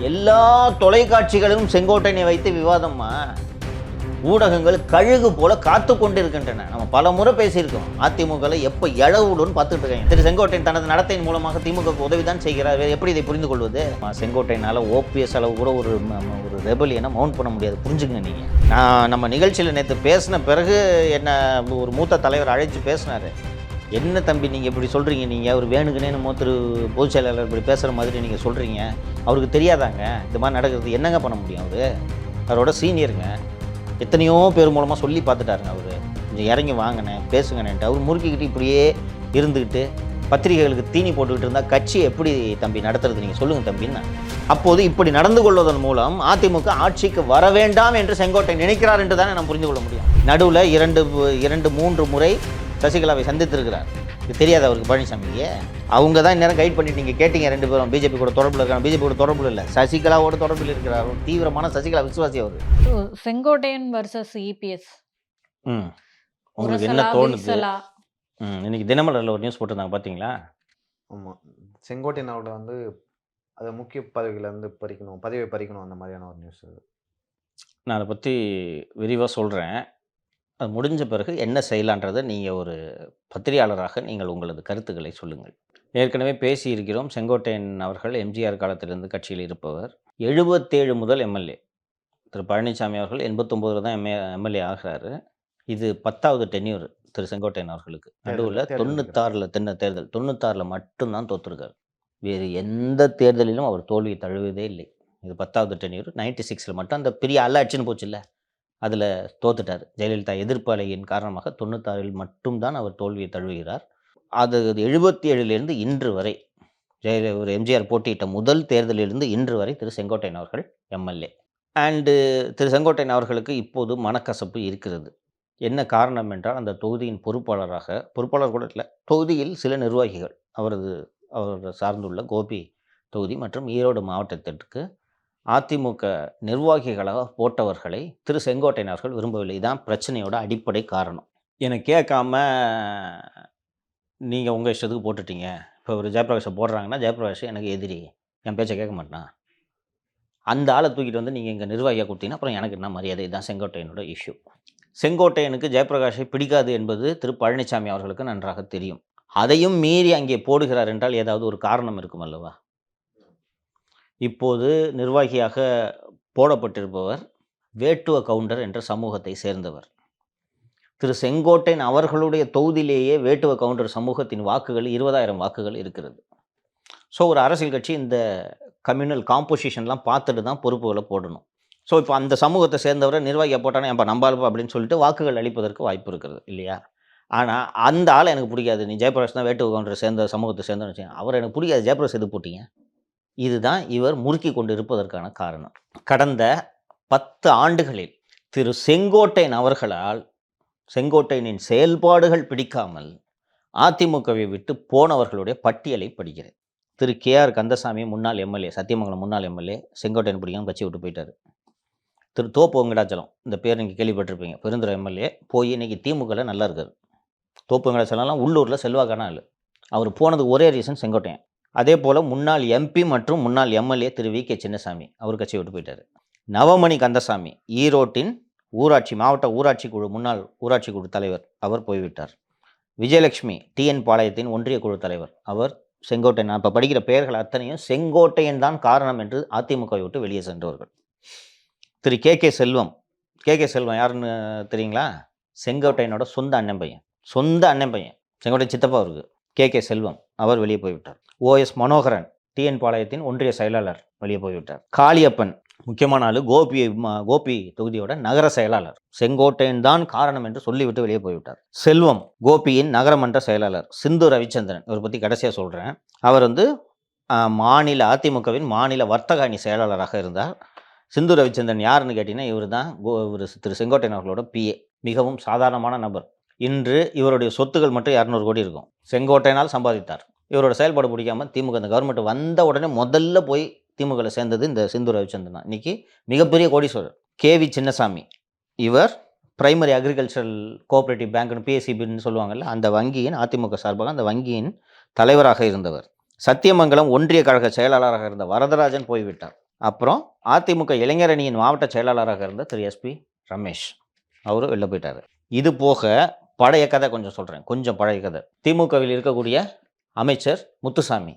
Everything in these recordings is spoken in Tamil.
எல்லா தொலைக்காட்சிகளும் செங்கோட்டையனை வைத்து விவாதம்மா. ஊடகங்கள் கழுகு போல காத்து கொண்டிருக்கின்றன. நம்ம பல முறை பேசியிருக்கோம். அதிமுகவில் எப்போ இழவுடன் பார்த்துட்டு இருக்காங்க. திரு செங்கோட்டையன் தனது நடத்தையின் மூலமாக திமுக உதவிதான் செய்கிறார். எப்படி இதை புரிந்து கொள்வது? செங்கோட்டையனால ஓபிஎஸ் அளவு கூட ஒரு ரெபலியனை மவுண்ட் பண்ண முடியாது. புரிஞ்சுக்கங்க நீங்கள். நான் நம்ம நிகழ்ச்சியில் நேற்று பேசின பிறகு என்ன ஒரு மூத்த தலைவர் அழைச்சி பேசினார். என்ன தம்பி நீங்கள் இப்படி சொல்கிறீங்க? நீங்கள் அவர் வேணுங்கன்னு திரு பொதுச் செயலாளர் இப்படி பேசுகிற மாதிரி நீங்கள் சொல்கிறீங்க. அவருக்கு தெரியாதாங்க இந்த மாதிரி நடக்கிறது? என்னங்க பண்ண முடியும்? அவரோட சீனியருங்க. எத்தனையோ பேர் மூலமாக சொல்லி பார்த்துட்டாருங்க. அவர் கொஞ்சம் இறங்கி வாங்கினேன் பேசுங்கன்னுட்டு அவர் முறுக்கிக்கிட்டு இப்படியே இருந்துக்கிட்டு பத்திரிகைகளுக்கு தீனி போட்டுக்கிட்டு இருந்தால் கட்சி எப்படி தம்பி நடத்துறது? நீங்கள் சொல்லுங்கள் தம்பின்னு. அப்போது இப்படி நடந்து கொள்வதன் மூலம் அதிமுக ஆட்சிக்கு வர வேண்டாம் என்று செங்கோட்டை நினைக்கிறார் என்று தானே நம்ம புரிந்து கொள்ள முடியும். நடுவில் இரண்டு மூன்று முறை சசிகலாவை சந்தித்திருக்கிறார். இது தெரியாது அவருக்கு பழனிசாமியே. அவங்க தான் இந்நேரம் கைட் பண்ணிட்டு நீங்கள் கேட்டீங்க. ரெண்டு பேரும் பிஜேபி கூட தொடர்பில் இருக்காங்க. பிஜேபி கூட தொடர்பில் இல்லை, சசிகலாவோட தொடர்பில் இருக்கிறார். ஒரு தீவிரமான சசிகலா விசுவாசி அவர். Sengottaiyan versus EPS. உங்களுக்கு என்ன தோணுது? இன்னைக்கு தினமலரில் ஒரு நியூஸ் போட்டிருந்தாங்க பார்த்தீங்களா? ஆமாம், செங்கோட்டையனோட அதை முக்கிய பதவியை பறிக்கணும் அந்த மாதிரியான ஒரு நியூஸ். நான் அதை பற்றி விரிவாக சொல்கிறேன். அது முடிஞ்ச பிறகு என்ன செய்யலான்றதை நீங்கள் ஒரு பத்திரிகையாளராக நீங்கள் உங்களது கருத்துக்களை சொல்லுங்கள். ஏற்கனவே பேசியிருக்கிறோம். செங்கோட்டையன் அவர்கள் எம்ஜிஆர் காலத்திலிருந்து கட்சியில் இருப்பவர். 77 முதல் எம்எல்ஏ. திரு பழனிசாமி அவர்கள் 89 தான் எம்எல்ஏ ஆகிறாரு. இது 10வது டென்யூர் திரு செங்கோட்டையன் அவர்களுக்கு. நடுவில் 96 தேர்தல் 96 மட்டும்தான் தோற்றுருக்கார். வேறு எந்த தேர்தலிலும் அவர் தோல்வியை தழுவதே இல்லை. இது 10வது டென்யூர். 96 மட்டும் அந்த பெரிய அல்லாட்சின்னு போச்சு இல்லை, அதில் தோத்துட்டார். ஜெயலலிதா எதிர்ப்பு அலையின் காரணமாக 96 மட்டும்தான் அவர் தோல்வியை தழுவுகிறார். அது 77லேருந்து இன்று வரை ஒரு எம்ஜிஆர் போட்டியிட்ட முதல் தேர்தலிலிருந்து இன்று வரை திரு செங்கோட்டையன் அவர்கள் எம்எல்ஏ. அண்டு திரு செங்கோட்டையன் அவர்களுக்கு இப்போது மனக்கசப்பு இருக்கிறது. என்ன காரணம் என்றால், அந்த தொகுதியின் பொறுப்பாளர் கூட இல்லை, தொகுதியில் சில நிர்வாகிகள் அவர் சார்ந்துள்ள கோபி தொகுதி மற்றும் ஈரோடு மாவட்டத்திற்கு அதிமுக நிர்வாகிகளாக போட்டவர்களை திரு செங்கோட்டையன் அவர்கள் விரும்பவில்லை. இதுதான் பிரச்சனையோட அடிப்படை காரணம். என்னை கேட்காம நீங்கள் உங்கள் இஷ்டத்துக்கு போட்டுட்டீங்க. இப்போ ஒரு ஜெயபிரகாஷை போடுறாங்கன்னா ஜெயபிரகாஷ் எனக்கு எதிரி, என் பேச்சை கேட்க மாட்டான். அந்த ஆளை தூக்கிட்டு நீங்கள் இங்கே நிர்வாகியாக கொடுத்தீங்கன்னா அப்புறம் எனக்கு என்ன மரியாதை? இதுதான் செங்கோட்டையனோட இஷ்யூ. செங்கோட்டையனுக்கு ஜெயபிரகாஷை பிடிக்காது என்பது திரு பழனிசாமி அவர்களுக்கு நன்றாக தெரியும். அதையும் மீறி அங்கே போடுகிறார் என்றால் ஏதாவது ஒரு காரணம் இருக்கும் அல்லவா? இப்போது நிர்வாகியாக போடப்பட்டிருப்பவர் வேட்டுவ கவுண்டர் என்ற சமூகத்தை சேர்ந்தவர். திரு செங்கோட்டையன் அவர்களுடைய தொகுதியிலேயே வேட்டுவ கவுண்டர் சமூகத்தின் வாக்குகள் 20,000 வாக்குகள் இருக்கிறது. ஸோ ஒரு அரசியல் கட்சி இந்த கம்யூனல் காம்போசிஷன்லாம் பார்த்துட்டு தான் பொறுப்புகளை போடணும். ஸோ இப்போ அந்த சமூகத்தை சேர்ந்தவரை நிர்வாகியாக போட்டானே அப்போ நம்பாளுப்பா அப்படின்னு சொல்லிட்டு வாக்குகள் அளிப்பதற்கு வாய்ப்பு இருக்கிறது இல்லையா? ஆனால் அந்த ஆளை எனக்கு பிடிக்காது, நீ ஜெயபிரகாஷ் தான் வேட்டுவ கவுண்டர் சேர்ந்த சமூகத்தை சேர்ந்தோன்னு வச்சுக்கோங்க, அவர் எனக்கு பிடிக்காது, ஜெயபிரகாஷ் எது போட்டீங்க? இதுதான் இவர் முறுக்கி கொண்டு இருப்பதற்கான காரணம். கடந்த 10 ஆண்டுகளில் திரு செங்கோட்டையன் அவர்களால் செங்கோட்டையனின் செயல்பாடுகள் பிடிக்காமல் அதிமுகவை விட்டு போனவர்களுடைய பட்டியலை படிக்கிறேன். திரு கேஆர் கந்தசாமி முன்னாள் எம்எல்ஏ, சத்தியமங்கலம் முன்னாள் எம்எல்ஏ, செங்கோட்டையன் பிடிக்காம கட்சி விட்டு போயிட்டார். திரு தோப்பு வெங்கடாச்சலம், இந்த பேர் நீங்கள் கேள்விப்பட்டிருப்பீங்க, பெருந்துறை எம்எல்ஏ, போய் இன்றைக்கி திமுகவில் நல்லா இருக்கார். தோப்பு வெங்கடாச்சலம்லாம் உள்ளூரில் செல்வாக்கான ஆள். அவர் போனது ஒரே ரீசன் செங்கோட்டையன். அதே போல் முன்னாள் எம்பி மற்றும் முன்னாள் எம்எல்ஏ திரு வி.கே. சின்னசாமி, அவர் கட்சியை விட்டு போயிட்டார். நவமணி கந்தசாமி, ஈரோட்டின் மாவட்ட ஊராட்சி குழு முன்னாள் ஊராட்சி குழு தலைவர், அவர் போய்விட்டார். விஜயலட்சுமி டிஎன் பாளையத்தின் ஒன்றிய குழு தலைவர், அவர் செங்கோட்டையன். இப்போ படிக்கிற பெயர்கள் அத்தனையும் செங்கோட்டையன் தான் காரணம் என்று அதிமுகவை விட்டு வெளியே சென்றவர்கள். திரு கே செல்வம் யாருன்னு தெரியுங்களா? செங்கோட்டையனோட சொந்த அண்ணன் பையன், செங்கோட்டையன் சித்தப்பா அவருக்கு. கே செல்வம் அவர் வெளியே போய்விட்டார். ஓஎஸ் மனோகரன் டிஎன் பாளையத்தின் ஒன்றிய செயலாளர் வெளியே போய்விட்டார். காளியப்பன் முக்கியமான ஆளு, கோபி தொகுதியோட நகர செயலாளர், செங்கோட்டையன் தான் காரணம் என்று சொல்லிவிட்டு வெளியே போய்விட்டார். செல்வம் கோபியின் நகரமன்ற செயலாளர். சிந்து ரவிச்சந்திரன், இவரை பற்றி கடைசியாக சொல்கிறேன், அவர் அதிமுகவின் மாநில வர்த்தக அணி செயலாளராக இருந்தார். சிந்து ரவிச்சந்திரன் யாருன்னு கேட்டிங்கன்னா இவர் தான் திரு செங்கோட்டையன் அவர்களோட பிஏ. மிகவும் சாதாரணமான நபர். இன்று இவருடைய சொத்துக்கள் மட்டும் 200 கோடி இருக்கும். செங்கோட்டையனால் சம்பாதித்தார். இவரோட செயல்பாடு பிடிக்காமல் திமுக இந்த கவர்மெண்ட் வந்த உடனே முதல்ல போய் திமுகவில் சேர்ந்தது இந்த சிந்து ரவிச்சந்திரன் தான். இன்றைக்கி மிகப்பெரிய கோடீஸ்வரர். கேவி சின்னசாமி, இவர் பிரைமரி அக்ரிகல்ச்சரல் கோஆப்ரேட்டிவ் பேங்க்னு பிஎஸ்சிபின்னு சொல்லுவாங்கள்ல, அந்த வங்கியின் அதிமுக சார்பாக அந்த வங்கியின் தலைவராக இருந்தவர். சத்தியமங்கலம் ஒன்றிய கழக செயலாளராக இருந்த வரதராஜன் போய்விட்டார். அப்புறம் அதிமுக இளைஞரணியின் மாவட்ட செயலாளராக இருந்த திரு எஸ்பி ரமேஷ் அவரும் வெளில போயிட்டார். இது போக பழைய கதை கொஞ்சம் சொல்கிறேன், கொஞ்சம் பழைய கதை. திமுகவில் இருக்கக்கூடிய அமைச்சர் முத்துசாமி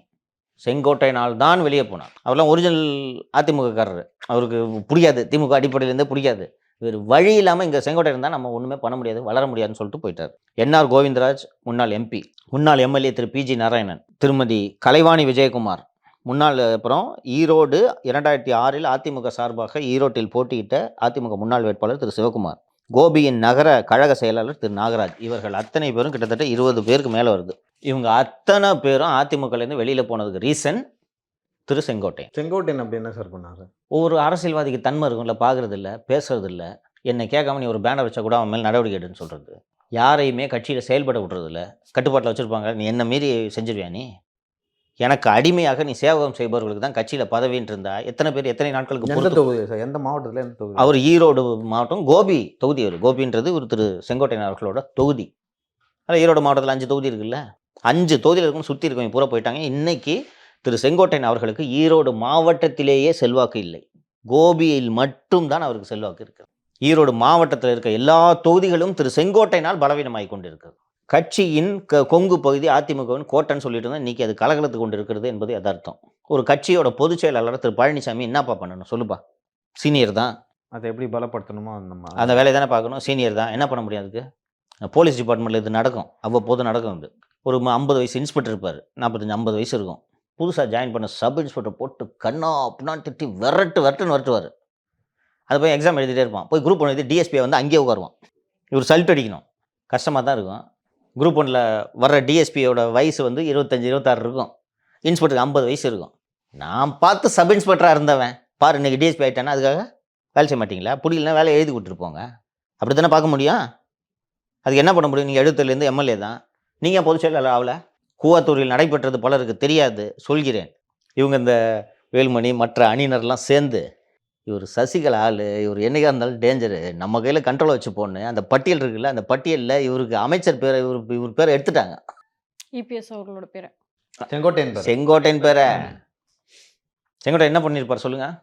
செங்கோட்டையினால் தான் வெளியே போனார். அவர்லாம் ஒரிஜினல் அதிமுகக்காரர், அவருக்கு பிடிக்காது, திமுக அடிப்படையிலேருந்து பிடிக்காது. வேறு வழி இல்லாமல் இங்கே செங்கோட்டை இருந்தால் நம்ம ஒன்றுமே பண்ண முடியாது, வளர முடியாதுன்னு சொல்லிட்டு போயிட்டார். என்ஆர் கோவிந்தராஜ் முன்னாள் எம்பி, முன்னாள் எம்எல்ஏ திரு பிஜி நாராயணன், திருமதி கலைவாணி விஜயகுமார் முன்னாள், அப்புறம் ஈரோடு 2006 அதிமுக சார்பாக ஈரோட்டில் போட்டியிட்ட அதிமுக முன்னாள் வேட்பாளர் திரு சிவகுமார், கோபியின் நகர கழக செயலாளர் திரு நாகராஜ். இவர்கள் அத்தனை பேரும் கிட்டத்தட்ட 20 பேருக்கு மேலே வருது. இவங்க அத்தனை பேரும் அதிமுகலேருந்து வெளியில் போனதுக்கு ரீசன் திரு செங்கோட்டையன். செங்கோட்டையன் அப்படி என்ன சார் பண்ணாரு? ஒவ்வொரு அரசியல்வாதிக்கு தன்மை இருக்கும்ல, பார்க்குறது இல்லை, பேசுறது இல்லை. என்னை கேட்காம நீ ஒரு பேனர் வச்சா கூட அவன் மேல் நடவடிக்கை எடுன்னு சொல்கிறது, யாரையுமே கட்சியில் செயல்பட விட்றதில்ல, கட்டுப்பாட்டில் வச்சுருப்பாங்க. நீ என்ன மீறி செஞ்சிருவியா? நீ எனக்கு அடிமையாக நீ சேவகம் செய்பவர்களுக்கு தான் கட்சியில் பதவின்னு இருந்தா எத்தனை பேர் எத்தனை நாட்களுக்கு எந்த பொறுத்து? தொகுதி சார்? எந்த மாவட்டத்தில் எந்த தொகுதி? அவர் ஈரோடு மாவட்டம் கோபி தொகுதி. அவர் கோபின்றது ஒரு திரு செங்கோட்டையன் அவர்களோட தொகுதி. அதில் ஈரோடு மாவட்டத்தில் 5 தொகுதி இருக்குல்ல, 5 தொகுதியில் இருக்குன்னு சுற்றி இருக்கவங்க பூரா போயிட்டாங்க. இன்னைக்கு திரு செங்கோட்டையன் அவர்களுக்கு ஈரோடு மாவட்டத்திலேயே செல்வாக்கு இல்லை, கோபியில் மட்டும்தான் அவருக்கு செல்வாக்கு இருக்குது. ஈரோடு மாவட்டத்தில் இருக்க எல்லா தொகுதிகளும் திரு செங்கோட்டையனால் பலவீனமாகி கொண்டிருக்கிறது. கட்சியின் கொங்கு பகுதி அதிமுகவின் கோட்டைன்னு சொல்லிட்டு இருந்தால் இன்றைக்கி அது கலகலத்து கொண்டு இருக்கிறது என்பது யதார்த்தம். ஒரு கட்சியோட பொதுச் செயலாளர் திரு பழனிசாமி என்னப்பா பண்ணணும் சொல்லுப்பா? சீனியர் தான், அதை எப்படி பலப்படுத்தணுமோ அந்த வேலையை தானே பார்க்கணும். சீனியர் தான், என்ன பண்ண முடியும்? அதுக்கு போலீஸ் டிபார்ட்மெண்ட்டில் இது நடக்கும், அவ்வப்போது நடக்கும். இது ஒரு 50 வயசு இன்ஸ்பெக்டர் இருப்பார், 45-50 வயசு இருக்கும். புதுசாக ஜாயின் பண்ண சப் இன்ஸ்பெக்டர் போட்டு கண்ணா அப்படின்னான்னு திட்டி விரட்டுவார். அது போய் எக்ஸாம் எழுதிட்டே இருப்பான். போய் குரூப் 1 எழுதி டிஎஸ்பியை வந்து அங்கேயே உட்காருவான். இவர் சல்ட் அடிக்கணும், கஷ்டமாக தான் இருக்கும். குரூப் 1ல் வர்ற டிஎஸ்பியோட வயசு வந்து 25-26 இருக்கும், இன்ஸ்பெக்டருக்கு 50 வயசு இருக்கும். நான் பார்த்து சப் இன்ஸ்பெக்டராக இருந்தவன் பாரு இன்றைக்கி டிஎஸ்பி ஆகிட்டானா அதுக்காக வேலை செய்ய மாட்டிங்களா? பிடிக்கலனா வேலையை எழுதி கொடுத்துருப்போங்க, அப்படி தானே பார்க்க முடியும். அதுக்கு என்ன பண்ண முடியும்? நீங்கள் 70லேருந்து எம்எல்ஏ தான், நீங்கள் பொதுச் செயலாளர் ஆகல. கூவாத்தூரில் நடைபெற்றது பலருக்கு தெரியாது, சொல்கிறேன். இவங்க இந்த வேலுமணி மற்ற அணியினர்லாம் சேர்ந்து இவர் சசிகலா ஆள், இவர் என்னைக்காக இருந்தாலும் டேஞ்சரு, நம்ம கையில் கண்ட்ரோலை வச்சு போடணும். அந்த பட்டியல் இருக்குல்ல, அந்த பட்டியலில் இவருக்கு அமைச்சர் பேரை இவர் பேரை எடுத்துட்டாங்க. இபிஎஸ் அவர்களோட பேரை, செங்கோட்டையன் பேரை. செங்கோட்டையன் என்ன பண்ணியிருப்பார் சொல்லுங்கள்?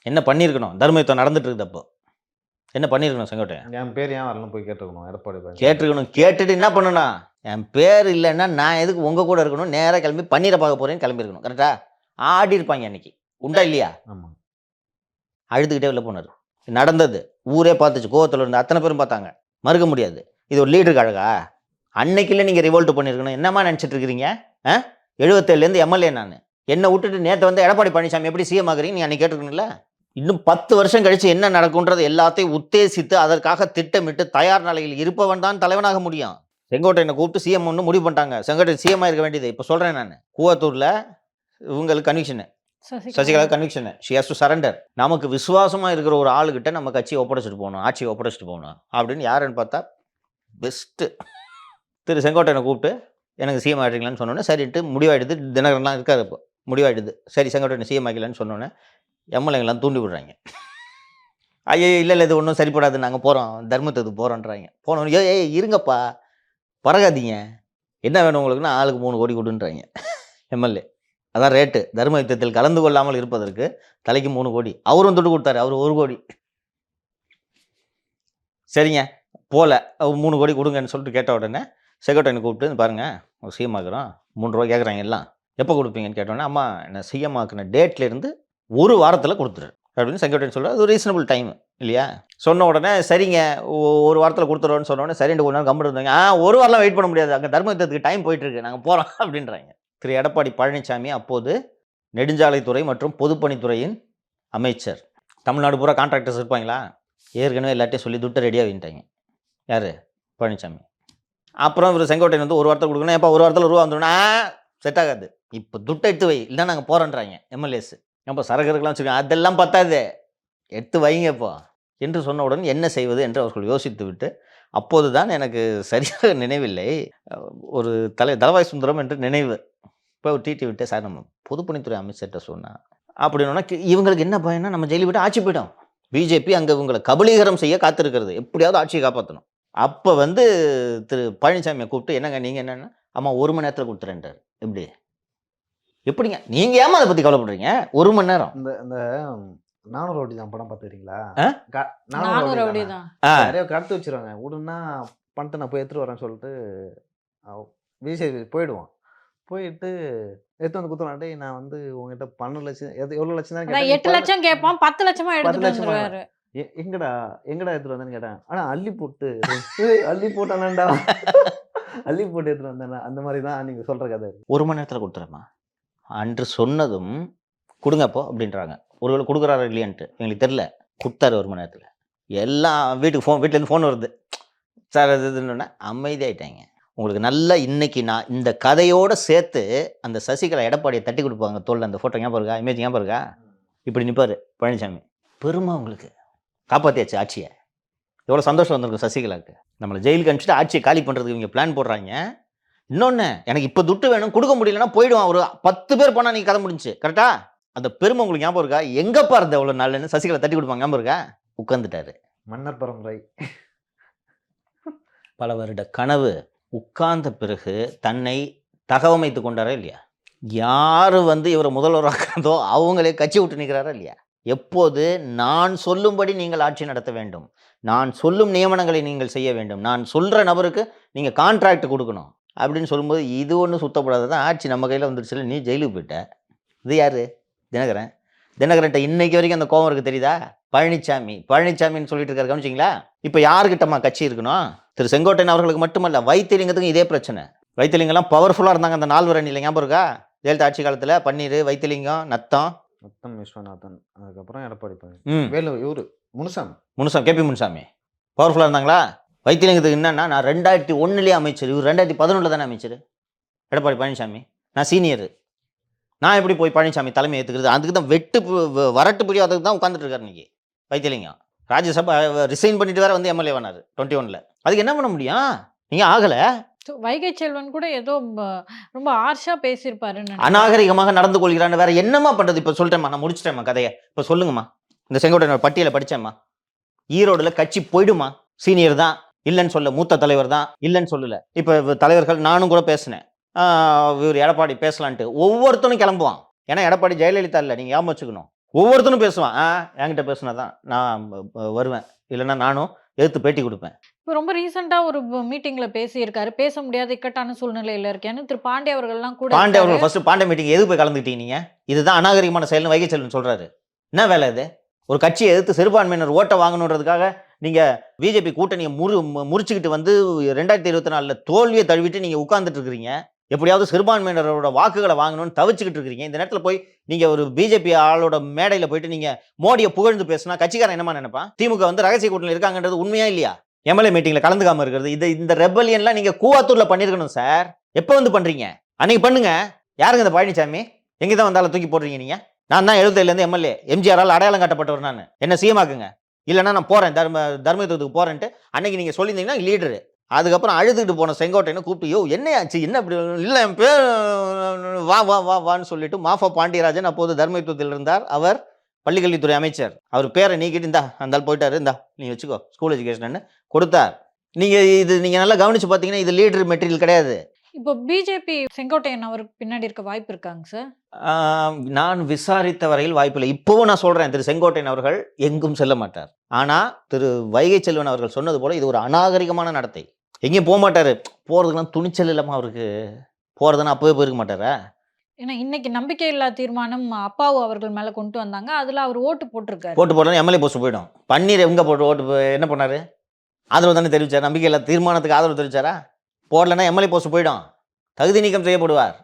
என்ன பண்ணியிருக்கணும்? தர்ம யுத்தம் நடந்துட்டு இருக்குது, அப்போ என்ன பண்ணியிருக்கணும் செங்கோட்டையன்? என் பேர் ஏன் வரணும் போய் கேட்டுருக்கணும், எடப்பாடி கேட்டுருக்கணும். கேட்டுட்டு என்ன பண்ணணும்? என் பேர் இல்லைன்னா நான் எதுக்கு உங்கள் கூட இருக்கணும், நேராக கிளம்பி பன்னீரை பார்க்க போகிறேன்னு கிளம்பியிருக்கணும். கரெக்டா? ஆடி இருப்பாங்க அன்றைக்கி, உண்டா இல்லையா? ஆமாம். அழுதுகிட்டே வெளில போனார். நடந்தது ஊரே பார்த்துச்சு, கோவத்தில் இருந்து அத்தனை பேரும் பார்த்தாங்க, மறுக்க முடியாது. இது ஒரு லீடருக்கு அழகா? அன்னைக்குள்ளே நீங்கள் ரிவோல்ட் பண்ணியிருக்கணும். என்னம்மா நினச்சிட்டு இருக்கிறீங்க? 77லேருந்து எம்எல்ஏ நான், என்னை விட்டுட்டு நேற்று வந்து எடப்பாடி பழனிசாமி எப்படி சிஎம் ஆகுறீங்க நீ அன்றைக்கி கேட்டுருக்கணும்ல. இன்னும் 10 வருஷம் கழித்து என்ன நடக்கும்ன்றது எல்லாத்தையும் உத்தேசித்து அதற்காக திட்டமிட்டு தயார் நிலையில் இருப்பவன் தான் தலைவனாக முடியும். செங்கோட்டையனை கூப்பிட்டு சிஎம் ஒன்று முடிவு பண்ணிட்டாங்க. செங்கோட்டையன் சிஎம் இருக்க வேண்டியது. இப்போ சொல்கிறேன் நான், கூவத்தூரில் இவங்களுக்கு கன்விக்ஷனு, சசிகலா கன்விக்ஷனு, ஷி ஹாஸ் டு சரண்டர். நமக்கு விசுவாசமாக இருக்கிற ஒரு ஆளுகிட்ட நம்ம கட்சியை ஒப்படைச்சிட்டு போகணும், ஆட்சியை ஒப்படைச்சிட்டு போகணும் அப்படின்னு யாருன்னு பார்த்தா பெஸ்ட்டு திரு செங்கோட்டையனை கூப்பிட்டு எனக்கு சிஎம் ஆகிட்டீங்களான்னு சொன்னோன்னே சரிட்டு முடிவாயிடுது. தினகரன்லாம் இருக்காது, இப்போ முடிவாயிடுது. சரி செங்கோட்டையனை சிஎம் ஆகிக்கலான்னு சொன்னோன்னே எம்எல்ஏங்கெல்லாம் தூண்டி விடுறாங்க. ஐயோ இல்லை இது ஒன்றும் சரிப்படாது, நாங்கள் போகிறோம், தர்மத்துக்கு போகிறோன்றாங்க. போனோன்னு ஏய் இருங்கப்பா பறகாதீங்க, என்ன வேணும் உங்களுக்குன்னா ஆளுக்கு 3 கோடி கொடுன்றாங்க எம்எல்ஏ. அதான் ரேட்டு. தர்ம யுத்தத்தில் கலந்து கொள்ளாமல் இருப்பதற்கு தலைக்கு 3 கோடி. அவரும் துட்டு கொடுத்தாரு, அவர் 1 கோடி. சரிங்க போல, அவர் 3 கோடி கொடுங்கன்னு சொல்லிட்டு கேட்ட உடனே செங்கோட்டையனை கூப்பிட்டு பாருங்கள் ஒரு சிஎம் ஆக்குறோம், 3 ரூபா கேட்குறாங்க எல்லாம், எப்போ கொடுப்பீங்கன்னு கேட்டோன்னே அம்மா என்ன சிஎம் ஆக்குன டேட்லேருந்து 1 வாரத்தில் கொடுத்துரு அப்படின்னு செங்கோட்டையன் சொல்கிறார். அது ஒரு ரீசனபிள் டைம் இல்லையா? சொன்ன உடனே சரிங்க 1 வாரத்தில் கொடுத்துருவோன்னு சொன்ன உடனே சரிண்டு கொஞ்ச நேரம் கம்ப்யூட்டர் இருந்தாங்க. 1 வாரம்லாம் வெயிட் பண்ண முடியாது, அங்கே தர்ம யுத்தத்துக்கு டைம் போயிட்டுருக்கு, நாங்கள் போகிறோம் அப்படின்றாங்க. திரு எடப்பாடி பழனிசாமி அப்போது நெடுஞ்சாலைத்துறை மற்றும் பொதுப்பணித்துறையின் அமைச்சர். தமிழ்நாடு பூரா கான்ட்ராக்டர்ஸ் இருப்பாங்களா? ஏற்கனவே எல்லாத்தையும் சொல்லி துட்டை ரெடியாக வாங்கிட்டாங்க. யார்? பழனிசாமி. அப்புறம் இவர் செங்கோட்டையன் வந்து 1 வாரத்தில் கொடுக்கணும். எப்போ 1 வாரத்தில் ரூபா வந்துடும்னா செட் ஆகாது, இப்போ துட்டை எடுத்து வை, இல்லைன்னா நாங்கள் போகிறோன்றாங்க எம்எல்ஏஸ். அப்போ சரகருக்கெல்லாம் வச்சுருக்கோம், அதெல்லாம் பத்தாது, எடுத்து வைங்க இப்போ என்று சொன்னவுடன் என்ன செய்வது என்று அவர்கள் யோசித்து விட்டு, அப்போது தான் எனக்கு சரியாக நினைவில்லை, ஒரு தலவாய் சுந்தரம் என்று நினைவு. இப்போ ஒரு டிடி விட்டு சார் நம்ம பொதுப்பணித்துறை அமைச்சர்கிட்ட சொன்னால் அப்படின்னா இவங்களுக்கு என்ன பயனா, நம்ம ஜெயிலு விட்டு ஆட்சி போயிட்டோம், பிஜேபி அங்கே இவங்களை கபலீகரம் செய்ய காத்திருக்கிறது, எப்படியாவது ஆட்சியை காப்பாற்றணும். அப்போ வந்து திரு பழனிசாமியை கூப்பிட்டு என்னங்க நீங்கள் என்னென்னா அம்மா 1 மணி நேரத்தில் கொடுத்துறேன்றார். எப்படி எப்படிங்க நீங்க ஏமா அதை பத்தி கவலைப்படுறீங்க? 1 மணி நேரம். இந்த இந்த நானும் ரவுடி தான் படம் பார்த்துக்கிறீங்களா? ஆ? நானும் நானும் ரவுடி ரவுடி தானே. தான். ஆ, யாரையோ கடத்தி வச்சிருவாங்க. விடுன்னா பணத்தை நான் போய் எடுத்துட்டு வரேன்னு சொல்லிட்டு விஜய் போயிடுவான். போயிட்டு எடுத்து வந்து குத்துறான். டேய் நான் வந்து உங்ககிட்ட 12 லட்சம் எவ்வளோ லட்சம் தான் அதான் கேட்டேன். 8 லட்சம் கேட்பான், 10 லட்சமா 10 எடுத்துட்டு லட்சமா வந்துருவாரு. எங்கடா எங்கடா எடுத்துட்டு வந்தேன்னு கேட்டேன். ஆனா அள்ளி போட்டு அள்ளி போட்டானேண்டா அள்ளி போட்டு எடுத்துட்டு வந்தேன். அந்த மாதிரி தான் நீங்க சொல்ற கதை. 1 மணி நேரத்துல கொடுத்துறேம்மா. அன்று சொன்னதும் கொடுங்க அப்போ அப்படின்றாங்க. ஒருவேளை கொடுக்குறாரா இல்லையான்ட்டு எங்களுக்கு தெரியல. கொடுத்தாரு 1 மணி நேரத்தில். எல்லாம் வீட்டிலேருந்து ஃபோன் வருது. சார் அது இதுன்னு அமைதியாயிட்டாங்க. உங்களுக்கு நல்லா இன்னைக்கு நான் இந்த கதையோடு சேர்த்து அந்த சசிகலா எடப்பாடியை தட்டி கொடுப்பாங்க தோல்ல. அந்த ஃபோட்டோ ஞாபகம் இருக்கா? இமேஜ் ஞாபகம் இருக்கா? இப்படி நிற்பார் பழனிசாமி. பெருமை உங்களுக்கு. காப்பாற்றியாச்சு ஆட்சியை. எவ்வளோ சந்தோஷம் வந்திருக்கும் சசிகலாவுக்கு. நம்மளை ஜெயிலுக்கு அனுப்பிச்சிட்டு ஆட்சியை காலி பண்ணுறதுக்கு இவங்க பிளான் போடுறாங்க. இன்னொன்று, எனக்கு இப்போ துட்டு வேணும், கொடுக்க முடியலன்னா போயிடுவான். ஒரு 10 பேர் போனால் நீங்கள் கதை முடிஞ்சு கரெக்டா? அந்த பெருமை உங்களுக்கு ஞாபகம் இருக்கா? எங்கப்பா இருந்த எவ்வளோ நாள்னு சசிகலா தட்டி கொடுப்பாங்க ஞாபகம் இருக்கா? உட்காந்துட்டாரு. மன்னர் பரம்பரை. பல வருட கனவு உட்கார்ந்த பிறகு தன்னை தகவமைத்து கொண்டாரா இல்லையா? யார் வந்து இவரை முதல்வராக்கிறதோ அவங்களே கட்சி விட்டு நிற்கிறாரா இல்லையா? எப்போது நான் சொல்லும்படி நீங்கள் ஆட்சி நடத்த வேண்டும், நான் சொல்லும் நியமனங்களை நீங்கள் செய்ய வேண்டும், நான் சொல்கிற நபருக்கு நீங்கள் கான்ட்ராக்ட் கொடுக்கணும் அப்படின்னு சொல்லும்போது இது ஒன்றும் சுத்தப்படாததான் ஆட்சி நம்ம கையில் வந்துருச்சுல. நீ ஜெயிலுக்கு போயிட்ட. இது யார்? தினகரன். தினகரன்ட்ட இன்னைக்கு வரைக்கும் அந்த கோவம் இருக்குது தெரியுதா? பழனிசாமின்னு சொல்லிட்டு இருக்காரு. கவனிச்சிங்களா? இப்போ யாருக்கிட்டமா கட்சி இருக்கணும்? திரு செங்கோட்டையன் அவர்களுக்கு மட்டுமல்ல, வைத்திலிங்கத்துக்கும் இதே பிரச்சனை. வைத்திலிங்கம்லாம் பவர்ஃபுல்லாக இருந்தாங்க அந்த 4 அணியில். ஞாபகம் இருக்கா? ஜெயலலிதா ஆட்சி காலத்தில் பன்னீர், வைத்திலிங்கம், நத்தம் விஸ்வநாதன், அதுக்கப்புறம் எடப்பாடி ம் வேலு, இவரு முனுசாமி, கேபி முனுசாமி பவர்ஃபுல்லாக இருந்தாங்களா? வைத்திலிங்கத்துக்கு என்னன்னா, நான் 2001 அமைச்சர், இவர் 2011 தானே அமைச்சர் எடப்பாடி பழனிசாமி. நான் சீனியர். நான் எப்படி போய் பழனிசாமி தலைமை ஏற்றுக்கிறது? அதுக்கு தான் வரட்டு புரியும். அதுக்கு தான் உட்காந்துட்டு இருக்காரு இன்னைக்கு வைத்திலிங்கம். ராஜ்யசபா ரிசைன் பண்ணிட்டு வேற வந்து எம்எல்ஏ ஆனார் 21. அதுக்கு என்ன பண்ண முடியும்? நீங்கள் ஆகலை. வைகை செல்வன் கூட ஏதோ ரொம்ப ஆர்ஷா பேசியிருப்பாருன்னு அநாகரிகமாக நடந்து கொள்கிறான்னு வேற என்னம்மா பண்றது? இப்போ சொல்லிட்டேம்மா, நான் முடிச்சிட்டேம்மா கதையை. இப்போ சொல்லுங்கம்மா. இந்த செங்கோட்டையன் பட்டியலை படித்தேம்மா. ஈரோடுல கட்சி போயிடுமா? சீனியர் தான் இல்லைன்னு சொல்ல, மூத்த தலைவர் தான் இல்லைன்னு சொல்லல. இப்போ தலைவர்கள் நானும் கூட பேசினேன். இவர் எடப்பாடி பேசலான்ட்டு ஒவ்வொருத்தனும் கிளம்புவான். ஏன்னா எடப்பாடி ஜெயலலிதா இல்லை, நீங்கள் ஞாபகம் வச்சுக்கணும். ஒவ்வொருத்தனும் பேசுவான். என்கிட்ட பேசுனாதான் நான் வருவேன், இல்லைன்னா நானும் எடுத்து பேட்டி கொடுப்பேன். இப்போ ரொம்ப ரீசெண்டாக ஒரு மீட்டிங்கில் பேசியிருக்காரு. பேச முடியாத இக்கட்டான சூழ்நிலையில் இருக்கேன்னு திரு பாண்டே அவர்கள்லாம் கூட. பாண்டே அவர்கள் ஃபர்ஸ்ட் பாண்டே மீட்டிங் எதுக்கு போய் கலந்துக்கிட்டீங்க நீங்கள்? இதுதான் அநாகரிகமான செயல்னு வைகை செல்வன் சொல்கிறாரு. என்ன வேலை இது? ஒரு கட்சியை எதிர்த்து சிறுபான்மையினர் ஓட்டை வாங்கணுன்றதுக்காக நீங்கள் பிஜேபி கூட்டணியை முறிச்சுக்கிட்டு வந்து 2024 தோல்வியை தழுவிட்டு நீங்கள் உட்கார்ந்துட்டு இருக்கிறீங்க. எப்படியாவது சிறுபான்மையினரோட வாக்குகளை வாங்கணும்னு தவிச்சுக்கிட்டு இருக்கிறீங்க. இந்த நேரத்தில் போய் நீங்கள் ஒரு பிஜேபி ஆளோட மேடையில் போயிட்டு நீங்கள் மோடியை புகழ்ந்து பேசினா கட்சிக்காரன் என்னமா நினைப்பான்? திமுக வந்து ரகசிய கூட்டணியில் இருக்காங்கன்றது உண்மையா இல்லையா? எம்எல்ஏ மீட்டிங்கில் கலந்துக்காமல் இருக்கிறது, இந்த ரெபலியன்லாம் நீங்கள் கூவாத்தூரில் பண்ணியிருக்கணும் சார். எப்போ வந்து பண்ணுறீங்க? அன்னைக்கு பண்ணுங்க. யாருங்க இந்த பழனிசாமி? எங்கே தான் வந்தாலும் தூக்கி போடுறீங்க நீங்கள்? நான் தான் 77 எம்எல்ஏ, எம்ஜிஆரால் அடையாளம் காட்டப்பட்டவர். நான் என்ன சிஎமாக்குங்க, இல்லைன்னா நான் போகிறேன் தர்மயுத்தத்துக்கு போகிறேன்ட்டு அன்னைக்கு நீங்கள் சொல்லியிருந்தீங்கன்னா லீடரு. அதுக்கப்புறம் அழுதுகிட்டு போன செங்கோட்டையனை கூப்பிட்டு, யோ என்ன ஆச்சு, என்ன இப்படி இல்லை, என் பேர் வான்னு சொல்லிட்டு மாஃபா பாண்டியராஜன் அப்போது தர்மயுத்தத்தில் இருந்தார். அவர் பள்ளிக்கல்வித்துறை அமைச்சர். அவர் பேரை நீக்கிட்டு இந்தா அந்த போயிட்டாரு, இந்தா நீ வச்சுக்கோ ஸ்கூல் எஜுகேஷன் கொடுத்தார். நீங்கள் நல்லா கவனிச்சு பார்த்தீங்கன்னா இது லீடர் மெட்டீரியல் கிடையாது. இப்போ பிஜேபி செங்கோட்டையன் அவருக்கு பின்னாடி இருக்க வாய்ப்பு இருக்காங்க சார்? நான் விசாரித்த வரையில் வாய்ப்பில்லை. இப்போவும் நான் சொல்கிறேன், திரு செங்கோட்டையன் அவர்கள் எங்கும் செல்ல மாட்டார். ஆனால் திரு வைகை செல்வன் அவர்கள் சொன்னது போல இது ஒரு அநாகரிகமான நடத்தை. எங்கேயும் போக மாட்டார். போகிறதுக்கெல்லாம் துணிச்சல் இல்லாமல் அவருக்கு. போகிறதுன்னா அப்போவே போயிருக்க மாட்டாரா? ஏன்னா இன்னைக்கு நம்பிக்கையில்லா தீர்மானம் அப்பாவு அவர்கள் மேலே கொண்டு வந்தாங்க. அதில் அவர் ஓட்டு போட்டிருக்காரு. ஓட்டு போட்டோன்னா எம்எல்ஏ போஸ்ட் போயிடும். பன்னீர் எங்கே போட்டு ஓட்டு என்ன பண்ணார்? ஆதரவு தானே தெரிவித்தார். நம்பிக்கையில்லா தீர்மானத்துக்கு ஆதரவு தெரிவித்தாரா? போடலைன்னா எம்எல்ஏ போஸ்ட் போயிடும். தகுதி நீக்கம் செய்யப்படுவார்.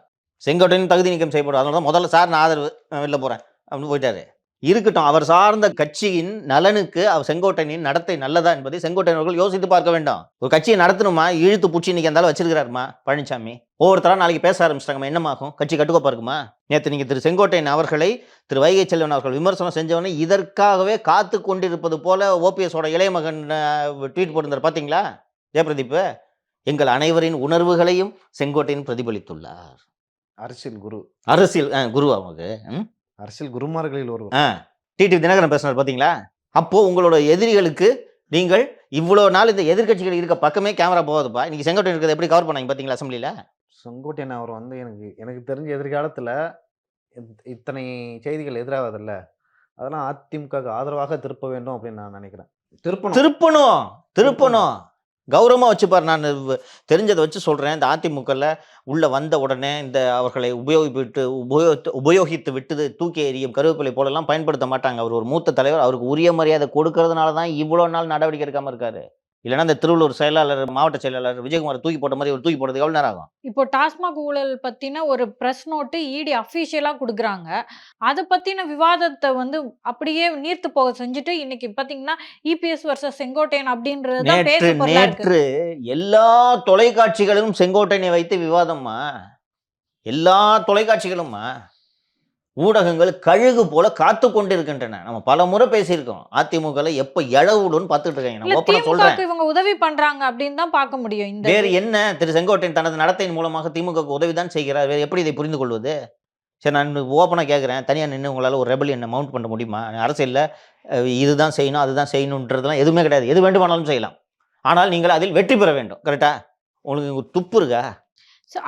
செங்கோட்டையன் தகுதி நீக்கம் செய்யப்படுவார். அதனால தான் முதல்ல சார் நான் ஆதரவு வெளில போகிறேன் அப்படின்னு போயிட்டாரு. இருக்கட்டும், அவர் சார்ந்த கட்சியின் நலனுக்கு அவர் செங்கோட்டையனின் நடத்தை நல்லதா என்பதை செங்கோட்டையன் அவர்கள் யோசித்து பார்க்க வேண்டும். ஒரு கட்சியை நடத்தணுமா, இழுத்து பூச்சி இன்னைக்கு இருந்தாலும் வச்சிருக்கிறாருமா பழனிசாமி. ஒவ்வொருத்தரா நாளைக்கு பேச ஆரம்பிச்சிட்டாங்கம்மா, என்னமாகும்? கட்சி கட்டுக்கோப்பா இருக்குமா? நேற்று நீங்கள் திரு செங்கோட்டையன் அவர்களை திரு வைகை செல்வன் அவர்கள் விமர்சனம் செஞ்சவனே இதற்காகவே காத்து கொண்டிருப்பது போல ஓபிஎஸோட இளைய மகன் ட்வீட் போட்டிருந்தார் பார்த்தீங்களா? ஜெயபிரதீப். எங்கள் அனைவரின் உணர்வுகளையும் செங்கோட்டையன் பிரதிபலித்துள்ளார். அரசியல் குரு அவங்களுக்கு. அரசியல் குருமார்களில் ஒரு டிடிவி தினகரன் பேசினார் பார்த்தீங்களா? அப்போ உங்களோட எதிரிகளுக்கு நீங்கள் இவ்வளோ நாள் இந்த எதிர்கட்சிகள் இருக்க பக்கமே கேமரா போகாதுப்பா. இன்னைக்கு செங்கோட்டையன் இருக்கிறத எப்படி கவர் பண்ணாங்க பார்த்தீங்களா அசம்பிளியில்? செங்கோட்டையன் அவர் வந்து எனக்கு தெரிஞ்ச எதிர்காலத்தில் இத்தனை செய்திகள் எதிராகுதுல்ல, அதெல்லாம் அதிமுகவுக்கு ஆதரவாக திருப்ப வேண்டும் அப்படின்னு நான் நினைக்கிறேன். திருப்பணும். திருப்பணும் திருப்பணும் கௌரவமாக வச்சுப்பார். நான் தெரிஞ்சதை வச்சு சொல்கிறேன். இந்த அதிமுகவில் உள்ள வந்த உடனே இந்த அவர்களை உபயோகித்து விட்டு தூக்கி எறியும் கருவேப்பிலை போலெல்லாம் பயன்படுத்த மாட்டாங்க. அவர் ஒரு மூத்த தலைவர், அவருக்கு உரிய மரியாதை கொடுக்கறதுனால தான் இவ்வளோ நாள் நடவடிக்கை எடுக்காமல் இருக்காரு. இல்லைன்னா இந்த திருவள்ளூர் செயலாளர், மாவட்ட செயலாளர் விஜயகுமார் தூக்கி போட்ட மாதிரி ஒரு தூக்கி போடுறது எவ்வளோ நேரம் ஆகும்? இப்போ டாஸ்மாக் ஊழல் பத்தின ஒரு பிரஸ் நோட்டு இடி அஃபிஷியலா குடுக்குறாங்க. அத பத்தின விவாதத்த வந்து அப்படியே நீர்த்து போக செஞ்சுட்டு, இன்னைக்கு பாத்தீங்கன்னா, இபிஎஸ் வர்சஸ் செங்கோட்டையன் அப்படின்றது தான் நேற்று பேசு பொருளா இருக்கு. நேற்று எல்லா தொலைக்காட்சிகளும் செங்கோட்டையனை வைத்து விவாதம்மா. எல்லா தொலைக்காட்சிகளும்மா. ஊடகங்கள் கழுகு போல காத்து கொண்டிருக்கின்றன. நம்ம பல முறை பேசியிருக்கோம். அதிமுகல எப்ப இழவுடுன்னு பார்த்துட்டு இருக்காங்க. இல்ல நான் ஓப்பனா சொல்றேன். திமுகவுக்கு இவங்க உதவி பண்றாங்க அப்படின்னு தான் பார்க்க முடியும். இந்த வேறு என்ன? திரு செங்கோட்டையன் தனது நடத்தையின் மூலமாக திமுகவுக்கு உதவிதான் செய்கிறார். வேறு எப்படி இதை புரிந்து கொள்வது? சரி, நான் ஓப்பனா கேட்குறேன். தனியா நின்னு உங்களால ஒரு ரெபல்லியனை மவுண்ட் பண்ண முடியுமா? அரசியல்ல இதுதான் செய்யணும், அதுதான் செய்யணுன்றதெல்லாம் எதுவுமே கிடையாது. எது வேண்டுமானாலும் செய்யலாம். ஆனால் நீங்கள் அதில் வெற்றி பெற வேண்டும். கரெக்ட்டா? உங்களுக்கு துப்பு இருக்கா?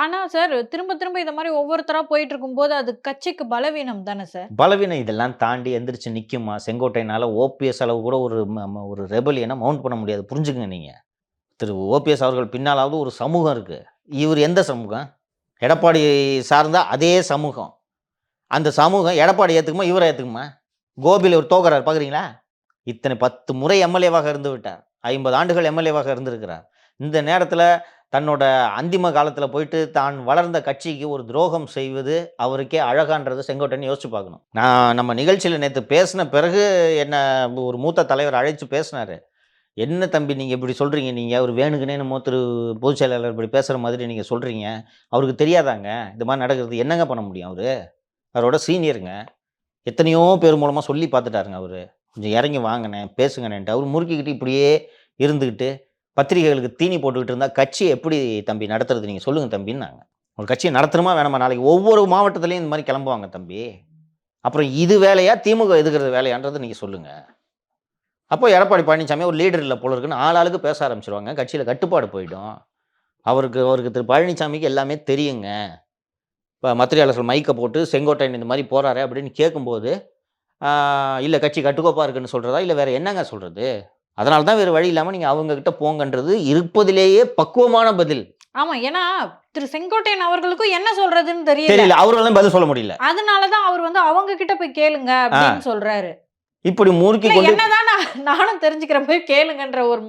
ஆனா சார் திரும்ப திரும்ப இந்த மாதிரி ஒவ்வொருத்தரா போயிட்டு இருக்கும்போது அது கட்சிக்கு பலவீனம் தானே சார்? பலவீனம் இதெல்லாம் தாண்டி எந்திரிச்சு நிக்குமா? செங்கோட்டையனால ஓபிஎஸ் அளவு கூட ஒரு ரெபல்லியனை மவுண்ட் பண்ண முடியாது. புரிஞ்சுக்கங்க நீங்க. திரு ஓபிஎஸ் அவர்கள் பின்னாலாவது ஒரு சமூகம் இருக்கு. இவர் எந்த சமூகம்? எடப்பாடி சார்ந்த அதே சமூகம். அந்த சமூகம் எடப்பாடி ஏத்துக்குமா, இவரை ஏத்துக்குமா? கோபியில் ஒரு தோக்கறார் பார்க்குறீங்களா? இத்தனை 10 முறை எம்எல்ஏவாக இருந்து விட்டார். 50 ஆண்டுகள் எம்எல்ஏவாக இருந்திருக்கிறார். இந்த நேரத்தில் தன்னோட அந்திம காலத்தில் போயிட்டு தான் வளர்ந்த கட்சிக்கு ஒரு துரோகம் செய்வது அவருக்கே அழகான்றது செங்கோட்டையன் யோசிச்சு பார்க்கணும். நான் நம்ம நிகழ்ச்சியில் நேற்று பேசின பிறகு என்ன ஒரு மூத்த தலைவர் அழைச்சு பேசினாரு. என்ன தம்பி நீங்கள் இப்படி சொல்கிறீங்க? நீங்கள் அவர் வேணுக்குனே நம்ம திரு பொதுச் செயலாளர் இப்படி பேசுகிற மாதிரி நீங்கள் சொல்கிறீங்க. அவருக்கு தெரியாதாங்க இது மாதிரி நடக்கிறது? என்னங்க பண்ண முடியும்? அவரோட சீனியருங்க. எத்தனையோ பேர் மூலமாக சொல்லி பார்த்துட்டாருங்க. அவர் கொஞ்சம் இறங்கி வாங்கினே பேசுங்கண்ணேன்ட்டு அவர் முறுக்கிக்கிட்டு இப்படியே இருந்துக்கிட்டு பத்திரிகைகளுக்கு தீனி போட்டுக்கிட்டு இருந்தால் கட்சியை எப்படி தம்பி நடத்துறது? நீங்கள் சொல்லுங்கள் தம்பின்னாங்க. ஒரு கட்சியை நடத்தணுமா வேணாமா? நாளைக்கு ஒவ்வொரு மாவட்டத்துலேயும் இந்த மாதிரி கிளம்புவாங்க தம்பி. அப்புறம் இது வேலையா திமுக எதுக்கிறது வேலையான்றது நீங்கள் சொல்லுங்கள். அப்போ எடப்பாடி பழனிசாமி ஒரு லீடர் இல்லை போல இருக்குன்னு ஆளாளுக்கு பேச ஆரம்பிச்சிருவாங்க. கட்சியில் கட்டுப்பாடு போயிடும். அவருக்கு திரு பழனிசாமிக்கு எல்லாமே தெரியுங்க. இப்போ மத்திரியாளர்கள் மைக்கை போட்டு செங்கோட்டையன் இந்த மாதிரி போகிறாரு அப்படின்னு கேட்கும்போது இல்லை கட்சி கட்டுக்கோப்பாக இருக்குன்னு சொல்கிறதா, இல்லை வேறு என்னங்க சொல்கிறது? அதனால தான் வேறு வழி இல்லாமல் நீங்கள் அவங்கக்கிட்ட போங்கன்றது இருப்பதிலேயே பக்குவமான பதில். ஆமா, ஏன்னா திரு செங்கோட்டையன் அவர்களுக்கும் என்ன சொல்றதுன்னு தெரியல. தெரியல, அவர்களாலும் பதில் சொல்ல முடியல. அதனாலதான் அவர் வந்து அவங்க கிட்ட போய் கேளுங்க அப்படின்னு சொல்றாரு. இப்படி முறுக்கி இல்ல, கொண்டு என்னதான் நானும் தெரிஞ்சுக்கிறேன், போய் கேளுங்கன்ற ஒரு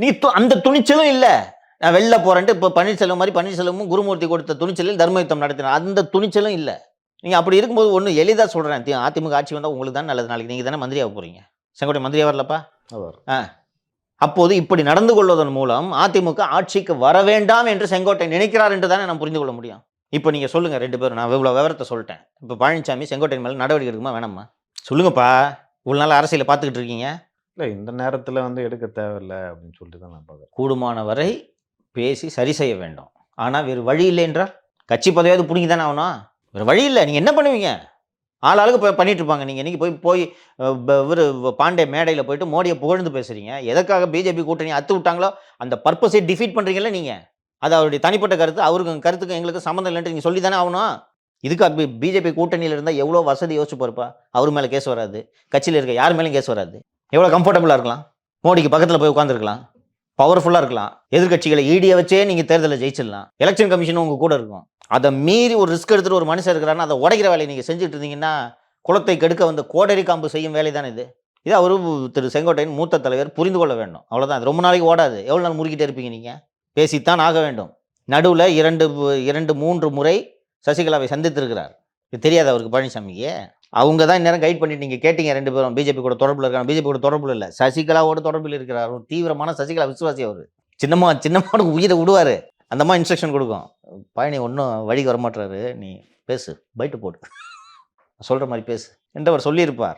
நீ அந்த துணிச்சலும் இல்லை. நான் வெளில போகிறேன்ட்டு இப்போ பன்னீர்செல்வமும் குருமூர்த்தி கொடுத்த துணிச்சலில் தர்மயுத்தம் நடத்தினார். அந்த துணிச்சலும் இல்லை. நீங்கள் அப்படி இருக்கும்போது ஒன்று எளிதாக சொல்கிறேன். அதிமுக ஆட்சி வந்தால் உங்களுக்கு தான் நல்லது. நாளைக்கு நீங்கள் தானே மந்திரியாக போகிறீங்க. செங்கோட்டை மந்திரியாக வரலப்பா. அப்போது இப்படி நடந்து கொள்வதன் மூலம் அதிமுக ஆட்சிக்கு வர வேண்டாம் என்று செங்கோட்டை நினைக்கிறார் என்று தானே நான் புரிந்து கொள்ள முடியும். இப்போ நீங்கள் சொல்லுங்கள், 2 பேரும். நான் இவ்வளோ விவரத்தை சொல்லிட்டேன். இப்போ பழனிசாமி செங்கோட்டையின் மேலே நடவடிக்கை எடுக்குமா வேணாமா? சொல்லுங்கப்பா. இவ்வளோ நாள் அரசியலை பார்த்துக்கிட்டு இருக்கீங்க. இல்லை, இந்த நேரத்தில் வந்து எடுக்க தேவையில்லை அப்படின்னு சொல்லிட்டு தான் நான் பார்க்குறேன். கூடுமான வரை பேசி சரி செய்ய வேண்டும். ஆனால் வேறு வழி இல்லை என்றால் கட்சி பதவியாவது பிடிங்கி தானே ஆகணும். வேறு வழி இல்லை. நீங்கள் என்ன பண்ணுவீங்க? ஆளாளுக்கு போய் பண்ணிட்டு இருப்பாங்க. நீங்கள் இன்றைக்கி போய் இவர் பாண்டே மேடையில் போயிட்டு மோடியை புகழ்ந்து பேசுகிறீங்க. எதற்காக பிஜேபி கூட்டணி அத்து விட்டாங்களோ அந்த பர்பஸை டிஃபீட் பண்ணுறீங்களே நீங்கள். அது அவருடைய தனிப்பட்ட கருத்து. அவருக்கு கருத்துக்கு எங்களுக்கு சம்மந்தம் இல்லைன்ட்டு நீங்கள் சொல்லி தானே ஆகணும். இதுக்கு பிஜேபி கூட்டணியில் இருந்தால் எவ்வளோ வசதி யோசிச்சு போகிறப்பா. அவர் மேலே கேஸ் வராது. கட்சியில் இருக்க யார் மேலேயும் கேஸ் வராது. எவ்வளோ கம்ஃபர்டபுளாக இருக்கலாம். மோடிக்கு பக்கத்தில் போய் உட்காந்துருக்கலாம். பவர்ஃபுல்லாக இருக்கலாம். எதிர்கட்சிகளை ஈடியை வச்சே நீங்கள் தேர்தலில் ஜெயிச்சிடலாம். எலெக்ஷன் கமிஷனும் உங்கள் கூட இருக்கும். அதை மீறி ஒரு ரிஸ்க் எடுத்துகிட்டு ஒரு மனுஷன் இருக்கிறாருன்னா அதை உடைக்கிற வேலையை நீங்கள் செஞ்சுட்டு இருந்தீங்கன்னா குளத்தை கெடுக்க வந்த கோடரி காம்பு செய்யும் வேலை தான் இது. இது அவரு திரு செங்கோட்டையன் மூத்த தலைவர் புரிந்து கொள்ள வேண்டும். அவ்வளோதான். அது ரொம்ப நாளைக்கு ஓடாது. எவ்வளோ நாள் முறுக்கிட்டே இருப்பீங்க நீங்கள்? பேசித்தான் ஆக வேண்டும். நடுவில் 2-3 முறை சசிகலாவை சந்தித்திருக்கிறார். இது தெரியாது அவருக்கு பழனிசாமிக்கு. அவங்க தான் இந்நேரம் கைட் பண்ணிட்டு நீங்கள் கேட்டீங்க. 2 பேரும் பிஜேபி கூட தொடர்பில் இருக்காங்க. பிஜேபி கூட தொடர்பில் இல்லை, சசிகலாவோட தொடர்பில் இருக்கிறார். ஒரு தீவிரமான சசிகலா விசுவாசி. அவர் சின்னம்மாவுக்கு உயிரை விடுவார். அந்த மாதிரி இன்ஸ்ட்ரக்ஷன் கொடுக்கும். பழனி ஒன்றும் வழிக்கு வரமாட்டுறாரு, நீ பேசு, பைட்டு போட்டு சொல்கிற மாதிரி பேசு என்று அவர் சொல்லியிருப்பார்.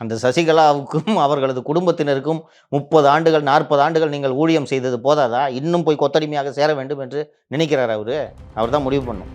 அந்த சசிகலாவுக்கும் அவர்களது குடும்பத்தினருக்கும் 30 ஆண்டுகள் 40 ஆண்டுகள் நீங்கள் ஊழியம் செய்தது போதாதா? இன்னும் போய் கொத்தடிமையாக சேர வேண்டும் என்று நினைக்கிறார் அவர். அவர் தான் முடிவு பண்ணும்.